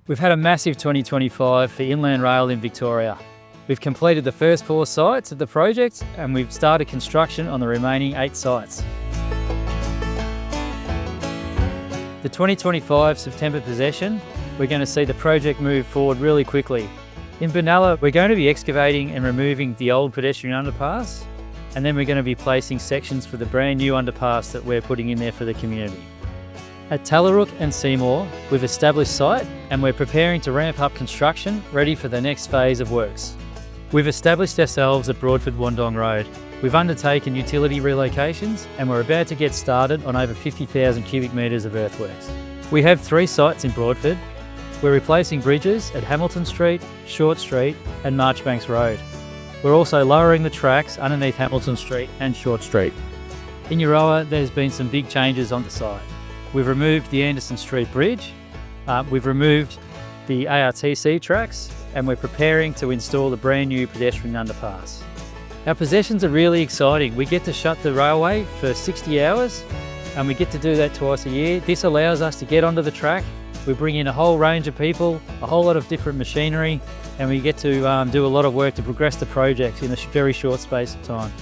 We've had a massive 2025 for inland rail in Victoria. We've completed the first 4 sites of the project and we've started construction on the remaining 8 sites. The 2025 September possession, we're going to see the project move forward really quickly. In Benalla, we're going to be excavating and removing the old pedestrian underpass, and then we're going to be placing sections for the brand new underpass that we're putting in there for the community. At Tallarook and Seymour, we've established site and we're preparing to ramp up construction, ready for the next phase of works. We've established ourselves at Broadford Wandong Road. We've undertaken utility relocations and we're about to get started on over 50,000 cubic metres of earthworks. We have 3 sites in Broadford. We're replacing bridges at Hamilton Street, Short Street and Marchbanks Road. We're also lowering the tracks underneath Hamilton Street and Short Street. In Euroa, there's been some big changes on the site. We've removed the Anderson Street Bridge, we've removed the ARTC tracks, and we're preparing to install the brand new pedestrian underpass. Our possessions are really exciting. We get to shut the railway for 60 hours, and we get to do that twice a year. This allows us to get onto the track. We bring in a whole range of people, a whole lot of different machinery, and we get to do a lot of work to progress the project in a very short space of time.